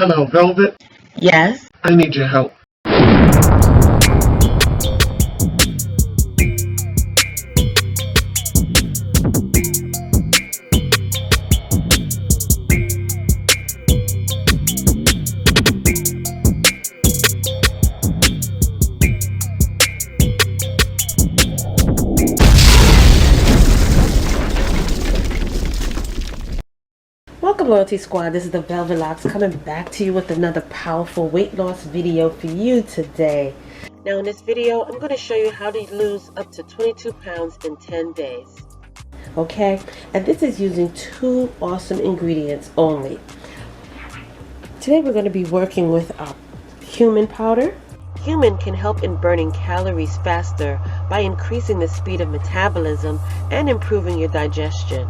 Hello, Velvet. Yes. I need your help. Welcome, Loyalty Squad. This is the Velvet Locks coming back to you with another powerful weight loss video for you today. Now in this video, I'm going to show you how to lose up to 22 pounds in 10 days. Okay, and this is using 2 awesome ingredients only. Today we're going to be working with our cumin powder. Cumin can help in burning calories faster by increasing the speed of metabolism and improving your digestion.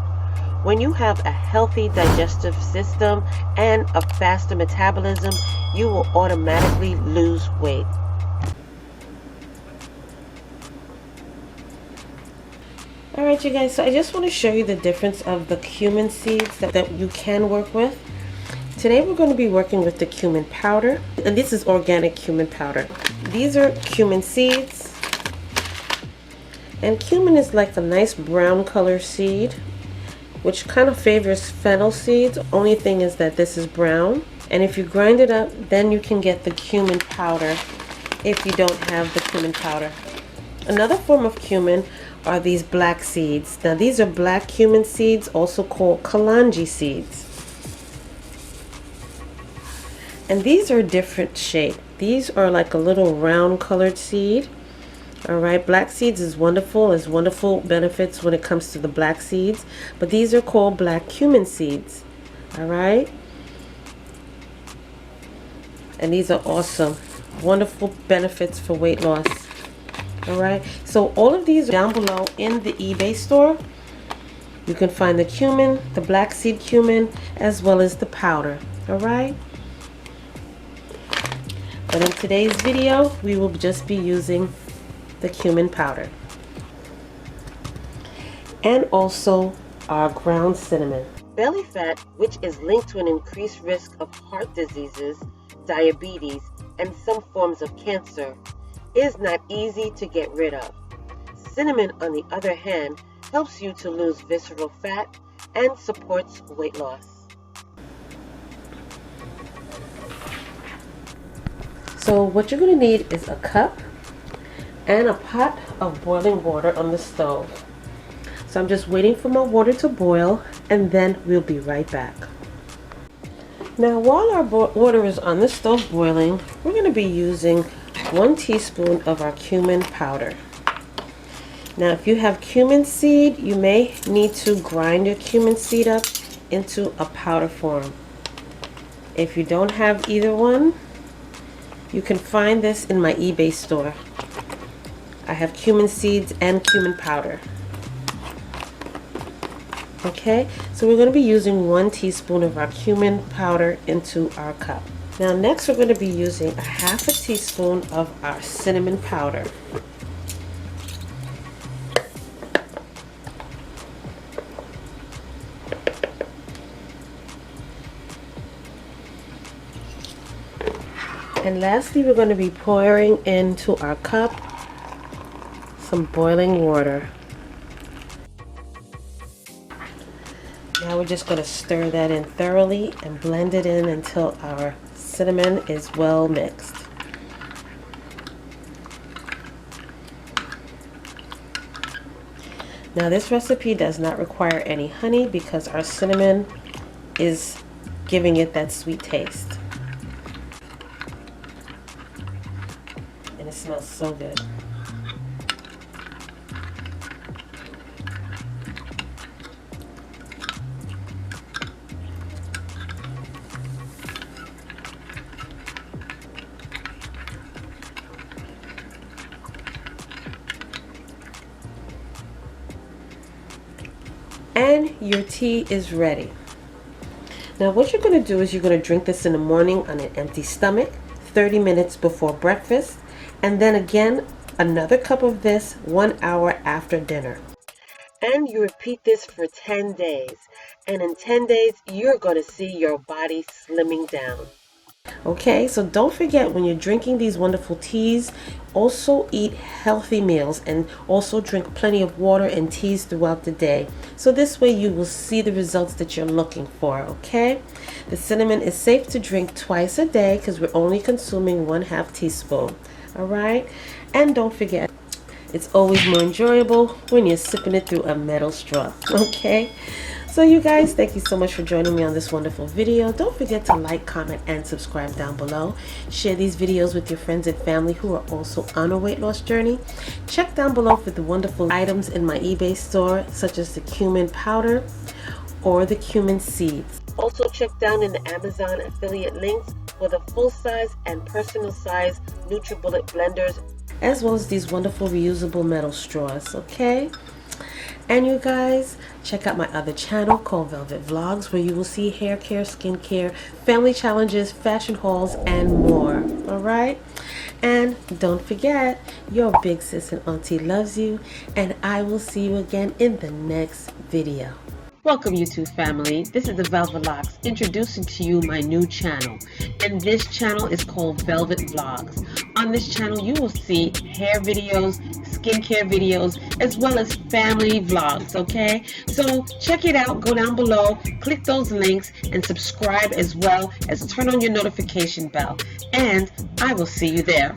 When you have a healthy digestive system and a faster metabolism, you will automatically lose weight. Alright you guys, so I just want to show you the difference of the cumin seeds that you can work with. Today we're going to be working with the cumin powder, and this is organic cumin powder. These are cumin seeds, and cumin is like a nice brown color seed, which kind of favors fennel seeds. Only thing is that this is brown, and if you grind it up, then you can get the cumin powder if you don't have the cumin powder. Another form of cumin are these black seeds. Now these are black cumin seeds, also called kalanji seeds, and these are a different shape. These are like a little round colored seed. Alright, black seeds is wonderful. There's wonderful benefits when it comes to the black seeds, but these are called black cumin seeds. Alright, and these are awesome, wonderful benefits for weight loss. Alright, so all of these are down below in the eBay store. You can find the cumin, the black seed cumin, as well as the powder. Alright, but in today's video we will just be using the cumin powder and also our ground cinnamon. Belly fat, which is linked to an increased risk of heart diseases, diabetes, and some forms of cancer, is not easy to get rid of. Cinnamon, on the other hand, helps you to lose visceral fat and supports weight loss. So what you're going to need is a cup and a pot of boiling water on the stove. So I'm just waiting for my water to boil, and then we'll be right back. Now while our water is on the stove boiling, we're going to be using 1 teaspoon of our cumin powder. Now if you have cumin seed, you may need to grind your cumin seed up into a powder form. If you don't have either one, you can find this in my eBay store. I have cumin seeds and cumin powder. Okay, so we're going to be using 1 teaspoon of our cumin powder into our cup. Now next we're going to be using a 1/2 teaspoon of our cinnamon powder. And lastly, we're going to be pouring into our cup some boiling water. Now we're just going to stir that in thoroughly and blend it in until our cinnamon is well mixed. Now this recipe does not require any honey because our cinnamon is giving it that sweet taste. And it smells so good. And your tea is ready. Now what you're going to do is you're going to drink this in the morning on an empty stomach, 30 minutes before breakfast, and then again another cup of this 1 hour after dinner. And you repeat this for 10 days. And in 10 days, you're going to see your body slimming down. Okay, so don't forget, when you're drinking these wonderful teas, also eat healthy meals and also drink plenty of water and teas throughout the day. So this way you will see the results that you're looking for, okay? The cinnamon is safe to drink twice a day because we're only consuming 1/2 teaspoon, all right? And don't forget, it's always more enjoyable when you're sipping it through a metal straw, okay? So you guys, thank you so much for joining me on this wonderful video. Don't forget to like, comment, and subscribe down below. Share these videos with your friends and family who are also on a weight loss journey. Check down below for the wonderful items in my eBay store, such as the cumin powder or the cumin seeds. Also check down in the Amazon affiliate links for the full-size and personal-size NutriBullet blenders, as well as these wonderful reusable metal straws, okay? And you guys, check out my other channel called Velvet Vlogs, where you will see hair care, skincare, family challenges, fashion hauls, and more. Alright? And don't forget, your big sis and auntie loves you, and I will see you again in the next video. Welcome YouTube family, this is the Velvet Locks introducing to you my new channel, and this channel is called Velvet Vlogs. On this channel you will see hair videos, skincare videos, as well as family vlogs, okay? So check it out, go down below, click those links, and subscribe as well as turn on your notification bell, and I will see you there.